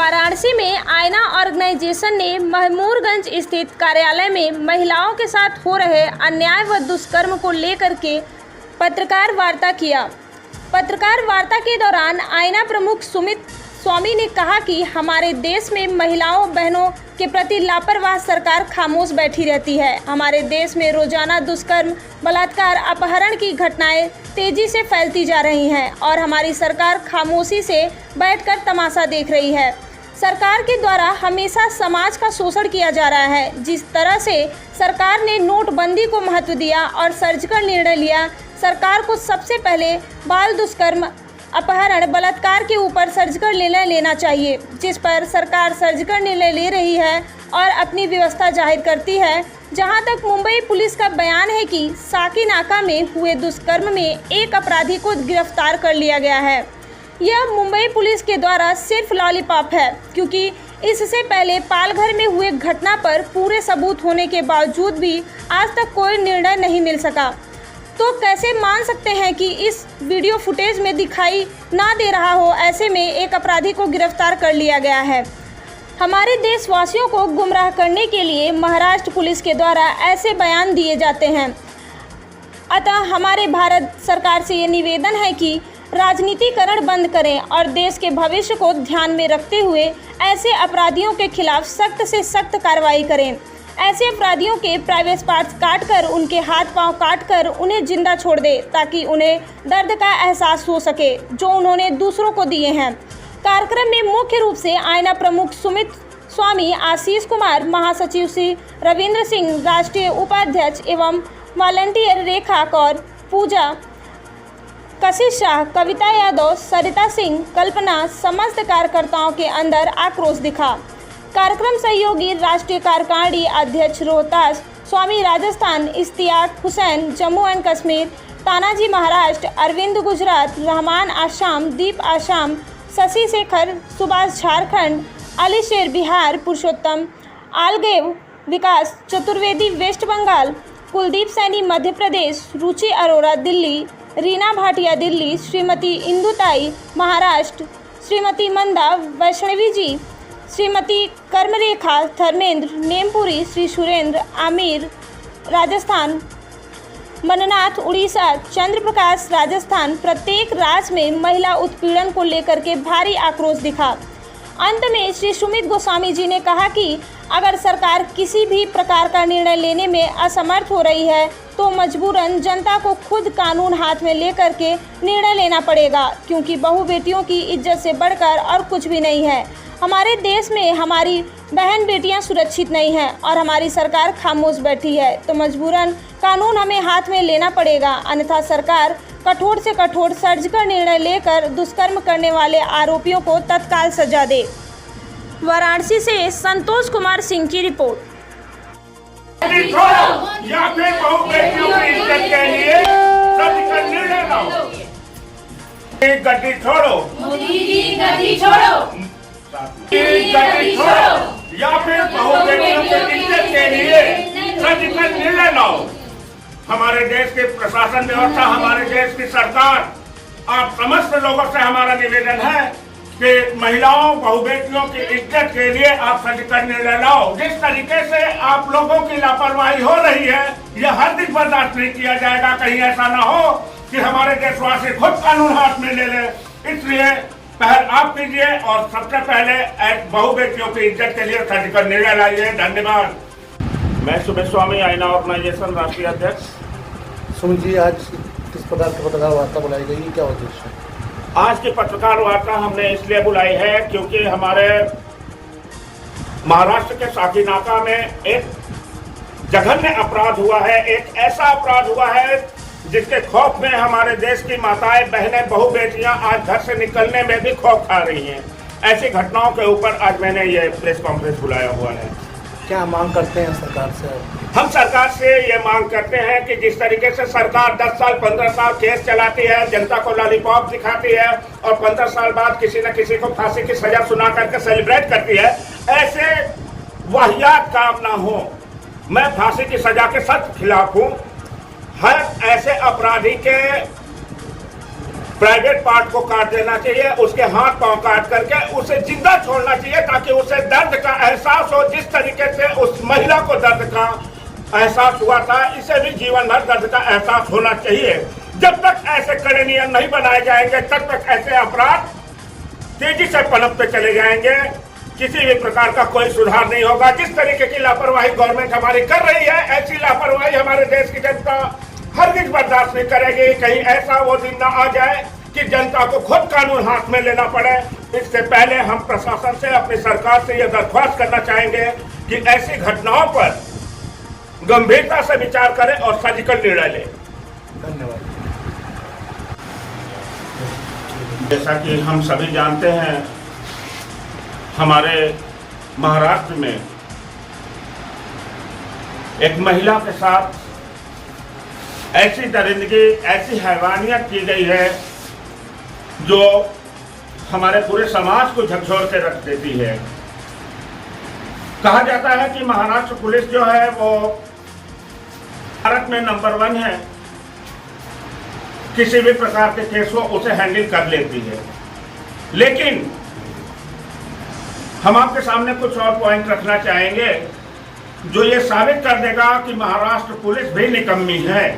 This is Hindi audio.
वाराणसी में आईना ऑर्गेनाइजेशन ने महमूरगंज स्थित कार्यालय में महिलाओं के साथ हो रहे अन्याय व दुष्कर्म को लेकर के पत्रकार वार्ता किया। पत्रकार वार्ता के दौरान आईना प्रमुख सुमित स्वामी ने कहा कि हमारे देश में महिलाओं बहनों के प्रति लापरवाह सरकार खामोश बैठी रहती है। हमारे देश में रोजाना दुष्कर्म, बलात्कार, अपहरण की घटनाएं तेजी से फैलती जा रही हैं और हमारी सरकार खामोशी से बैठकर तमाशा देख रही है। सरकार के द्वारा हमेशा समाज का शोषण किया जा रहा है। जिस तरह से सरकार ने नोटबंदी को महत्व दिया और सर्जिकल निर्णय लिया, सरकार को सबसे पहले बाल दुष्कर्म, अपहरण, बलात्कार के ऊपर सर्जिकल निर्णय लेना चाहिए, जिस पर सरकार सर्जिकल निर्णय ले रही है और अपनी व्यवस्था जाहिर करती है। जहां तक मुंबई पुलिस का बयान है कि साकीनाका में हुए दुष्कर्म में एक अपराधी को गिरफ्तार कर लिया गया है। यह मुंबई पुलिस के द्वारा सिर्फ लॉलीपॉप है, क्योंकि इससे पहले पालघर में हुए घटना पर पूरे सबूत होने के बावजूद भी आज तक कोई निर्णय नहीं मिल सका। तो कैसे मान सकते हैं कि इस वीडियो फुटेज में दिखाई ना दे रहा हो, ऐसे में एक अपराधी को गिरफ्तार कर लिया गया है। हमारे देशवासियों को गुमराह करने के लिए महाराष्ट्र पुलिस के द्वारा ऐसे बयान दिए जाते हैं। अतः हमारे भारत सरकार से ये निवेदन है कि राजनीतिकरण बंद करें और देश के भविष्य को ध्यान में रखते हुए ऐसे अपराधियों के खिलाफ सख्त से सख्त कार्रवाई करें। ऐसे अपराधियों के प्राइवेट पार्ट्स काटकर, उनके हाथ पांव काटकर उन्हें जिंदा छोड़ दे, ताकि उन्हें दर्द का एहसास हो सके जो उन्होंने दूसरों को दिए हैं। कार्यक्रम में मुख्य रूप से आईना प्रमुख सुमित स्वामी, आशीष कुमार, महासचिव श्री रविंद्र सिंह, राष्ट्रीय उपाध्यक्ष एवं वॉलंटियर रेखा कौर, पूजा, कशिश शाह, कविता यादव, सरिता सिंह, कल्पना, समस्त कार्यकर्ताओं के अंदर आक्रोश दिखा। कार्यक्रम सहयोगी राष्ट्रीय कार्यकारिणी अध्यक्ष रोहतास, स्वामी राजस्थान, इश्तियाक हुसैन जम्मू एंड कश्मीर, तानाजी महाराष्ट्र, अरविंद गुजरात, रहमान आसाम, दीप आसाम, शशि शेखर, सुभाष झारखंड, अली शेर बिहार, पुरुषोत्तम आलगेव विकास चतुर्वेदी वेस्ट बंगाल, कुलदीप सैनी मध्य प्रदेश, रुचि अरोड़ा दिल्ली, रीना भाटिया दिल्ली, श्रीमती इंदुताई महाराष्ट्र, श्रीमती मंदा वैष्णवी जी, श्रीमती कर्मरेखा धर्मेंद्र नेमपुरी, श्री सुरेंद्र आमिर राजस्थान, मननाथ उड़ीसा, चंद्र प्रकाश राजस्थान। प्रत्येक राज्य में महिला उत्पीड़न को लेकर के भारी आक्रोश दिखा। अंत में श्री सुमित गोस्वामी जी ने कहा कि अगर सरकार किसी भी प्रकार का निर्णय लेने में असमर्थ हो रही है तो मजबूरन जनता को खुद कानून हाथ में लेकर के निर्णय लेना पड़ेगा, क्योंकि बहू बेटियों की इज्जत से बढ़कर और कुछ भी नहीं है। हमारे देश में हमारी बहन बेटियां सुरक्षित नहीं हैं और हमारी सरकार खामोश बैठी है, तो मजबूरन कानून हमें हाथ में लेना पड़ेगा, अन्यथा सरकार कठोर से कठोर सर्जिकल निर्णय लेकर दुष्कर्म करने वाले आरोपियों को तत्काल सजा दे। वाराणसी से संतोष कुमार सिंह की रिपोर्ट। या फिर बहू बेटियों की इज्जत के लिए सर्जिकल निर्णय लाओ। गद्दी छोड़ो, मोदी जी गद्दी छोड़ो, गद्दी छोड़ो, या फिर बहू बेटियों की इज्जत के लिए सर्जिकल निर्णय लाओ। हमारे देश के प्रशासन व्यवस्था, हमारे देश की सरकार, आप समस्त लोगों से हमारा निवेदन है कि महिलाओं, बहू बेटियों की इज्जत के लिए आप सर्जिकल निर्णय लाओ। जिस तरीके से आप लोगों की लापरवाही हो रही है, यह हर दिन बर्दाश्त नहीं किया जाएगा। कहीं ऐसा ना हो कि हमारे देशवासी खुद कानून हाथ में ले ले। इसलिए पहल आप कीजिए और सबसे पहले बहू बेटियों की इज्जत के लिए सर्जिकल निर्णय लाइए। धन्यवाद। मैं सुमित स्वामी, आईना ऑर्गेनाइजेशन राष्ट्रीय अध्यक्ष। सुमित जी, आज किस प्रकार की पत्रकार वार्ता बुलाई गई, क्या उद्देश्य है? आज की पत्रकार वार्ता हमने इसलिए बुलाई है क्योंकि हमारे महाराष्ट्र के साकीनाका में एक जघन्य अपराध हुआ है। एक ऐसा अपराध हुआ है जिसके खौफ में हमारे देश की माताएं, बहनें, बहू बेटियां आज घर से निकलने में भी खौफ खा रही हैं। ऐसी घटनाओं के ऊपर आज मैंने ये प्रेस कॉन्फ्रेंस बुलाया हुआ है। क्या मांग करते हैं सरकार से? हम सरकार से ये मांग करते हैं कि जिस तरीके से सरकार 10 साल 15 साल केस चलाती है, जनता को लॉलीपॉप दिखाती है और 15 साल बाद किसी न किसी को फांसी की सजा सुना करके सेलिब्रेट करती है, ऐसे वाहियात काम ना हो। मैं फांसी की सजा के सख्त खिलाफ हूँ। हर ऐसे अपराधी के प्राइवेट पार्ट को काट देना चाहिए, उसके हाथ पांव काट करके उसे जिंदा छोड़ना चाहिए ताकि उसे दर्द का एहसास हो। जिस तरीके से उस महिला को दर्द का एहसास हुआ था, इसे भी जीवन भर दर्द का एहसास होना चाहिए। जब तक ऐसे कड़े नियम नहीं बनाए जाएंगे तब तक ऐसे अपराध तेजी से पनपते चले जाएंगे, किसी भी प्रकार का कोई सुधार नहीं होगा। जिस तरीके की लापरवाही गवर्नमेंट हमारी कर रही है, ऐसी लापरवाही हमारे देश की जनता हरगिज बर्दाश्त नहीं करेगी। कहीं ऐसा वो दिन ना आ जाए कि जनता को खुद कानून हाथ में लेना पड़े। इससे पहले हम प्रशासन से, अपनी सरकार से यह दरख्वास्त करना चाहेंगे कि ऐसी घटनाओं पर गंभीरता से विचार करें और सर्जिकल निर्णय लें। धन्यवाद। जैसा कि हम सभी जानते हैं, हमारे महाराष्ट्र में एक महिला के साथ ऐसी दरिंदगी, ऐसी हैवानियत की गई है जो हमारे पूरे समाज को झकझोर के रख देती है। कहा जाता है कि महाराष्ट्र पुलिस जो है वो भारत में नंबर 1 है, किसी भी प्रकार के केस को उसे हैंडल कर लेती है। लेकिन हम आपके सामने कुछ और पॉइंट रखना चाहेंगे जो ये साबित कर देगा कि महाराष्ट्र पुलिस भी निकम्मी है।